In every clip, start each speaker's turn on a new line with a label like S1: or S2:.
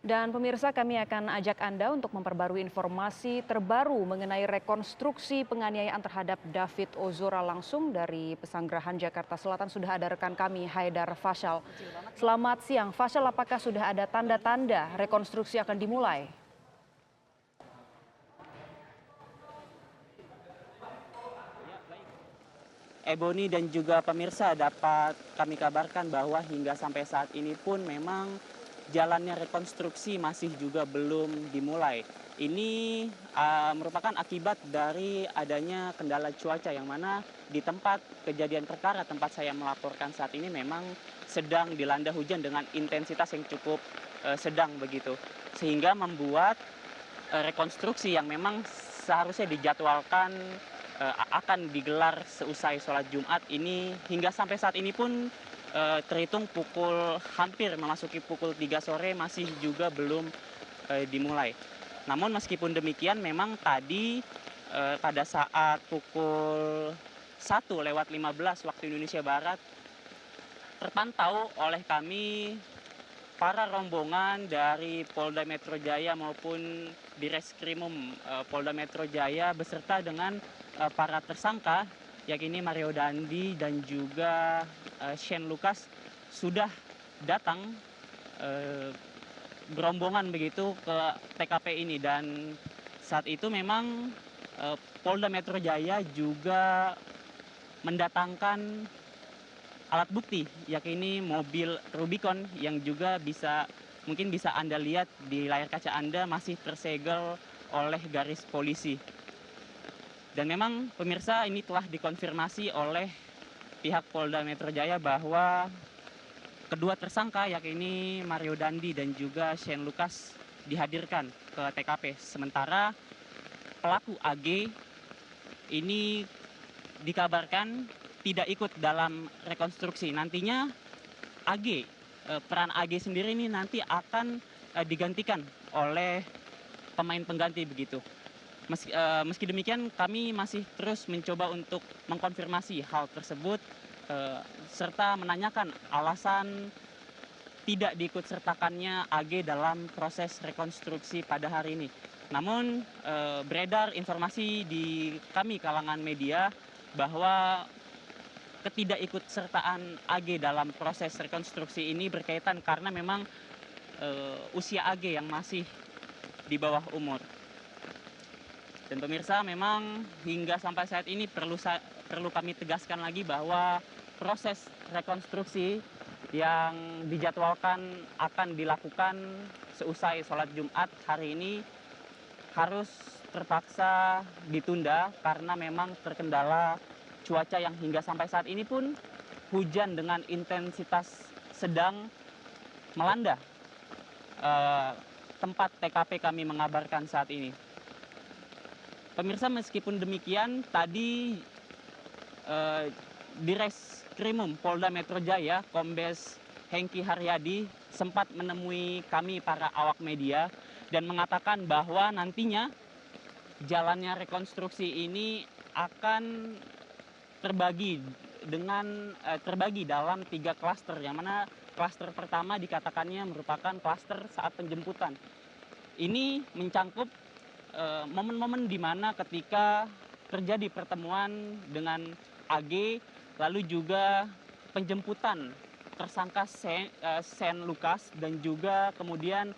S1: Dan pemirsa, kami akan ajak Anda untuk memperbarui informasi terbaru mengenai rekonstruksi penganiayaan terhadap David Ozora langsung dari Pesanggerahan Jakarta Selatan. Sudah ada rekan kami, Haidar Fasyal. Selamat siang, Fasyal, apakah sudah ada tanda-tanda rekonstruksi akan dimulai?
S2: Ebony dan juga pemirsa, dapat kami kabarkan bahwa hingga sampai saat ini pun memang jalannya rekonstruksi masih juga belum dimulai. Ini merupakan akibat dari adanya kendala cuaca, yang mana di tempat kejadian perkara, tempat saya melaporkan saat ini, memang sedang dilanda hujan dengan intensitas yang cukup sedang begitu. Sehingga membuat rekonstruksi yang memang seharusnya dijadwalkan akan digelar seusai sholat Jumat ini, hingga sampai saat ini pun terhitung hampir memasuki pukul 3 sore masih juga belum dimulai. Namun meskipun demikian, memang tadi pada saat pukul 1:15 waktu Indonesia Barat terpantau oleh kami para rombongan dari Polda Metro Jaya maupun Direskrimum Polda Metro Jaya beserta dengan para tersangka, yakni Mario Dandi dan juga Shane Lucas, sudah datang berombongan begitu ke TKP ini. Dan saat itu memang Polda Metro Jaya juga mendatangkan alat bukti, yakni mobil Rubicon yang juga mungkin bisa Anda lihat di layar kaca Anda, masih tersegel oleh garis polisi. Dan memang pemirsa, ini telah dikonfirmasi oleh pihak Polda Metro Jaya bahwa kedua tersangka, yakni Mario Dandi dan juga Shane Lucas, dihadirkan ke TKP. Sementara pelaku AG ini dikabarkan tidak ikut dalam rekonstruksi. Nantinya peran AG sendiri ini nanti akan digantikan oleh pemain pengganti begitu. Meski demikian, kami masih terus mencoba untuk mengkonfirmasi hal tersebut serta menanyakan alasan tidak diikut sertakannya AG dalam proses rekonstruksi pada hari ini. Namun beredar informasi di kami kalangan media bahwa ketidakikut sertaan AG dalam proses rekonstruksi ini berkaitan karena memang usia AG yang masih di bawah umur. Dan pemirsa, memang hingga sampai saat ini perlu kami tegaskan lagi bahwa proses rekonstruksi yang dijadwalkan akan dilakukan seusai sholat Jumat hari ini harus terpaksa ditunda karena memang terkendala cuaca yang hingga sampai saat ini pun hujan dengan intensitas sedang melanda tempat TKP kami mengabarkan saat ini. Pemirsa, meskipun demikian, tadi Direskrimum Polda Metro Jaya, Kombes Hengki Haryadi, sempat menemui kami para awak media dan mengatakan bahwa nantinya jalannya rekonstruksi ini akan terbagi dalam 3 klaster, yang mana klaster pertama dikatakannya merupakan klaster saat penjemputan. Ini mencangkup momen-momen di mana ketika terjadi pertemuan dengan AG, lalu juga penjemputan tersangka Shane Lucas, dan juga kemudian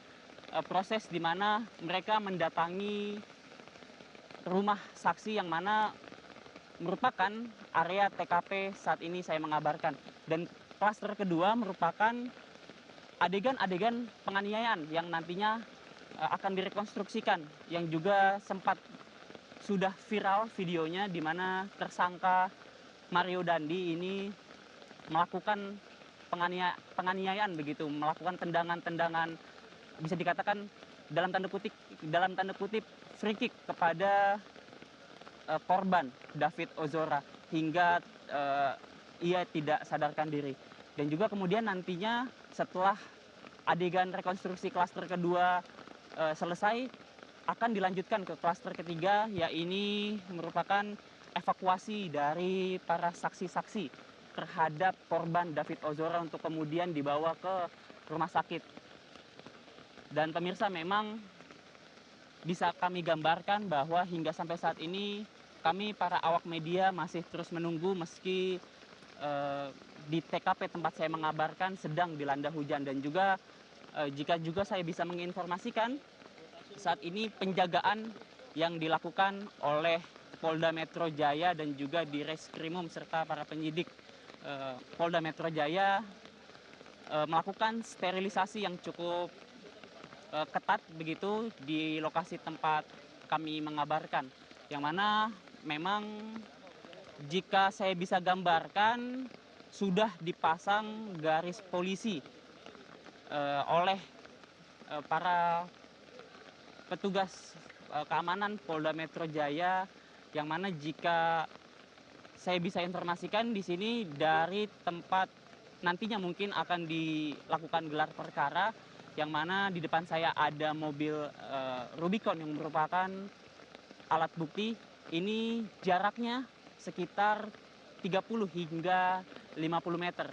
S2: proses di mana mereka mendatangi rumah saksi yang mana merupakan area TKP saat ini saya mengabarkan. Dan klaster kedua merupakan adegan-adegan penganiayaan yang nantinya akan direkonstruksikan, yang juga sempat sudah viral videonya, di mana tersangka Mario Dandi ini melakukan penganiayaan begitu, melakukan tendangan-tendangan, bisa dikatakan dalam tanda kutip free kick kepada korban David Ozora hingga ia tidak sadarkan diri. Dan juga kemudian nantinya setelah adegan rekonstruksi klaster kedua selesai, akan dilanjutkan ke klaster ketiga, yaitu merupakan evakuasi dari para saksi-saksi terhadap korban David Ozora untuk kemudian dibawa ke rumah sakit. Dan pemirsa, memang bisa kami gambarkan bahwa hingga sampai saat ini kami para awak media masih terus menunggu meski di TKP tempat saya mengabarkan sedang dilanda hujan. Dan juga jika juga saya bisa menginformasikan, saat ini penjagaan yang dilakukan oleh Polda Metro Jaya dan juga di Reskrimum serta para penyidik Polda Metro Jaya melakukan sterilisasi yang cukup ketat begitu di lokasi tempat kami mengabarkan, yang mana memang jika saya bisa gambarkan sudah dipasang garis polisi oleh para petugas keamanan Polda Metro Jaya, yang mana jika saya bisa informasikan di sini dari tempat nantinya mungkin akan dilakukan gelar perkara, yang mana di depan saya ada mobil Rubicon yang merupakan alat bukti. Ini jaraknya sekitar 30 hingga 50 meter.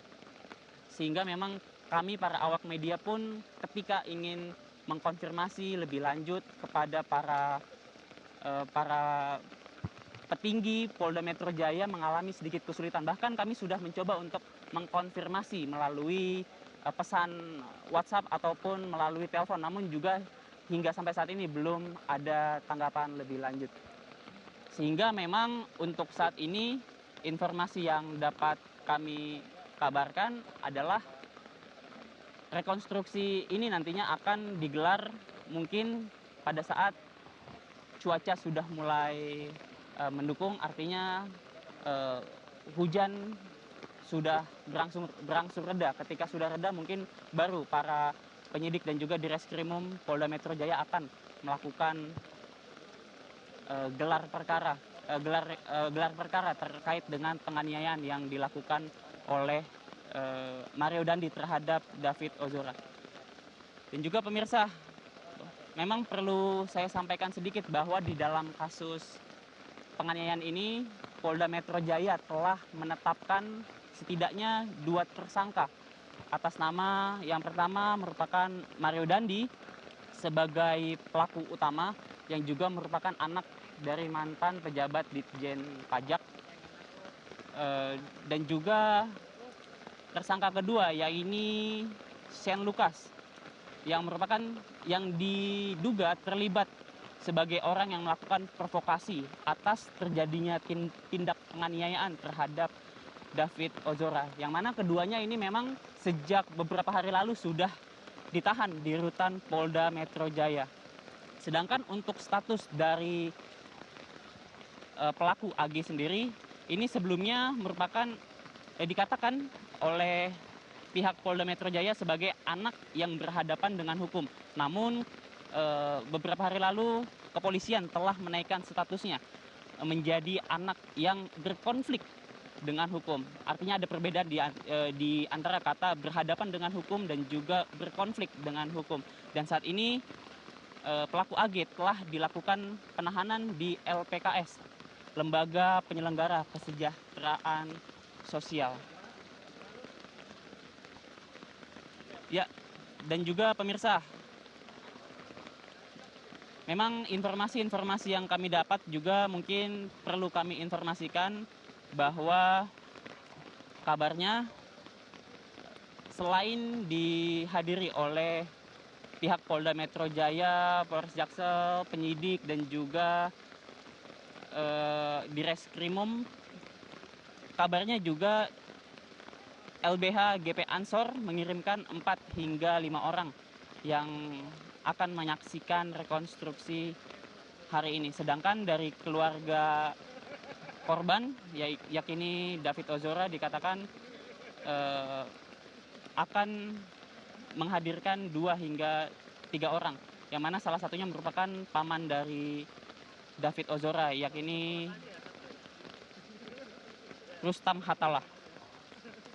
S2: Sehingga memang kami para awak media pun ketika ingin mengkonfirmasi lebih lanjut kepada para petinggi Polda Metro Jaya mengalami sedikit kesulitan. Bahkan kami sudah mencoba untuk mengkonfirmasi melalui pesan WhatsApp ataupun melalui telepon, namun juga hingga sampai saat ini belum ada tanggapan lebih lanjut. Sehingga memang untuk saat ini informasi yang dapat kami kabarkan adalah rekonstruksi ini nantinya akan digelar mungkin pada saat cuaca sudah mulai mendukung, artinya hujan sudah berangsur reda. Ketika sudah reda mungkin baru para penyidik dan juga di Reskrimum Polda Metro Jaya akan melakukan gelar perkara terkait dengan penganiayaan yang dilakukan oleh Mario Dandi terhadap David Ozora. Dan juga pemirsa, memang perlu saya sampaikan sedikit bahwa di dalam kasus penganiayaan ini Polda Metro Jaya telah menetapkan setidaknya 2 tersangka atas nama yang pertama merupakan Mario Dandi sebagai pelaku utama yang juga merupakan anak dari mantan pejabat Ditjen Pajak, dan juga tersangka kedua yaitu Shane Lucas yang diduga terlibat sebagai orang yang melakukan provokasi atas terjadinya tindak penganiayaan terhadap David Ozora, yang mana keduanya ini memang sejak beberapa hari lalu sudah ditahan di rutan Polda Metro Jaya. Sedangkan untuk status dari pelaku AG sendiri ini sebelumnya merupakan dikatakan oleh pihak Polda Metro Jaya sebagai anak yang berhadapan dengan hukum. Namun beberapa hari lalu kepolisian telah menaikkan statusnya menjadi anak yang berkonflik dengan hukum. Artinya ada perbedaan di antara kata berhadapan dengan hukum dan juga berkonflik dengan hukum. Dan saat ini pelaku AG telah dilakukan penahanan di LPKS, Lembaga Penyelenggara Kesejahteraan Sosial. Ya, dan juga pemirsa, memang informasi-informasi yang kami dapat juga mungkin perlu kami informasikan bahwa kabarnya selain dihadiri oleh pihak Polda Metro Jaya, Polres Jaksel, penyidik dan juga di Reskrimum, kabarnya juga LBH GP Ansor mengirimkan 4 hingga 5 orang yang akan menyaksikan rekonstruksi hari ini. Sedangkan dari keluarga korban, yakni David Ozora, dikatakan akan menghadirkan 2 hingga 3 orang, yang mana salah satunya merupakan paman dari David Ozora, yakni Rustam Hatalah.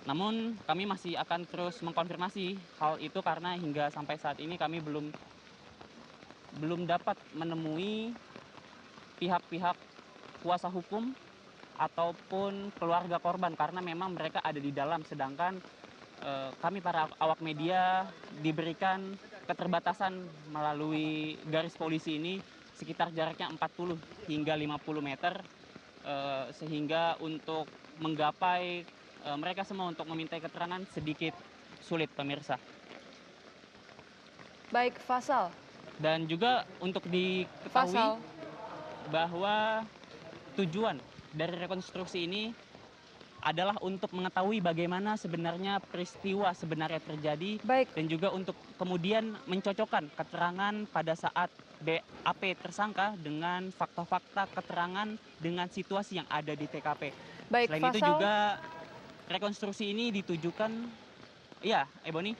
S2: Namun kami masih akan terus mengkonfirmasi hal itu karena hingga sampai saat ini kami belum dapat menemui pihak-pihak kuasa hukum ataupun keluarga korban, karena memang mereka ada di dalam, sedangkan kami para awak media diberikan keterbatasan melalui garis polisi ini sekitar jaraknya 40 hingga 50 meter, sehingga untuk menggapai mereka semua untuk memintai keterangan sedikit sulit, pemirsa.
S1: Baik, Fasal.
S2: Dan juga untuk diketahui
S1: Fasal.
S2: bahwa tujuan dari rekonstruksi ini adalah untuk mengetahui bagaimana sebenarnya peristiwa sebenarnya terjadi,
S1: Baik,
S2: dan juga untuk kemudian mencocokkan keterangan pada saat BAP tersangka dengan fakta-fakta keterangan dengan situasi yang ada di TKP.
S1: baik,
S2: Selain itu
S1: Fasal.
S2: juga rekonstruksi ini ditujukan, ya, Ebony.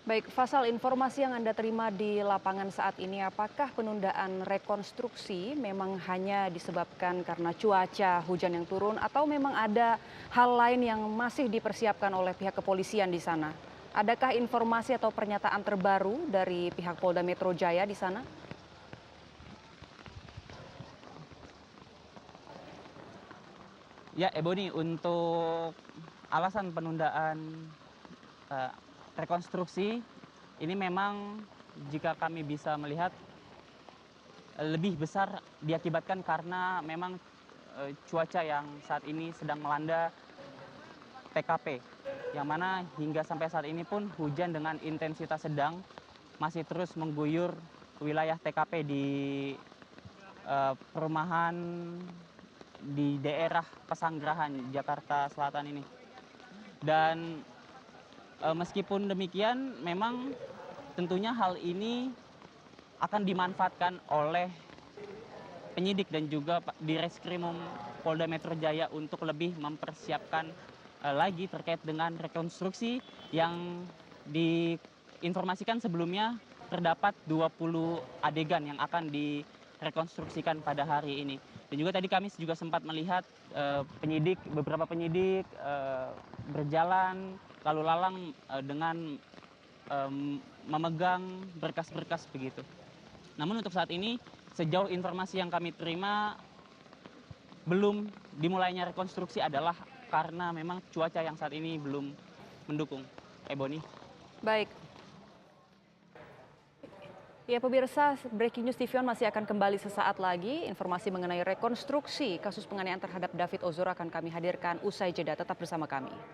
S1: Baik, Fasal, informasi yang Anda terima di lapangan saat ini, apakah penundaan rekonstruksi memang hanya disebabkan karena cuaca hujan yang turun atau memang ada hal lain yang masih dipersiapkan oleh pihak kepolisian di sana? Adakah informasi atau pernyataan terbaru dari pihak Polda Metro Jaya di sana?
S2: Ya, Ebony, untuk alasan penundaan eh, rekonstruksi ini memang jika kami bisa melihat lebih besar diakibatkan karena memang cuaca yang saat ini sedang melanda TKP, yang mana hingga sampai saat ini pun hujan dengan intensitas sedang masih terus mengguyur wilayah TKP di perumahan di daerah Pesanggerahan, Jakarta Selatan ini. Dan meskipun demikian, memang tentunya hal ini akan dimanfaatkan oleh penyidik dan juga di Reskrimum Polda Metro Jaya untuk lebih mempersiapkan lagi terkait dengan rekonstruksi yang diinformasikan sebelumnya terdapat 20 adegan yang akan direkonstruksikan pada hari ini. Dan juga tadi kami juga sempat melihat beberapa penyidik berjalan lalu lalang dengan memegang berkas-berkas begitu. Namun untuk saat ini, sejauh informasi yang kami terima, belum dimulainya rekonstruksi adalah karena memang cuaca yang saat ini belum mendukung. Ebony.
S1: Baik. Ya, pemirsa, Breaking News TV One masih akan kembali sesaat lagi. Informasi mengenai rekonstruksi kasus penganiayaan terhadap David Ozora akan kami hadirkan usai jeda. Tetap bersama kami.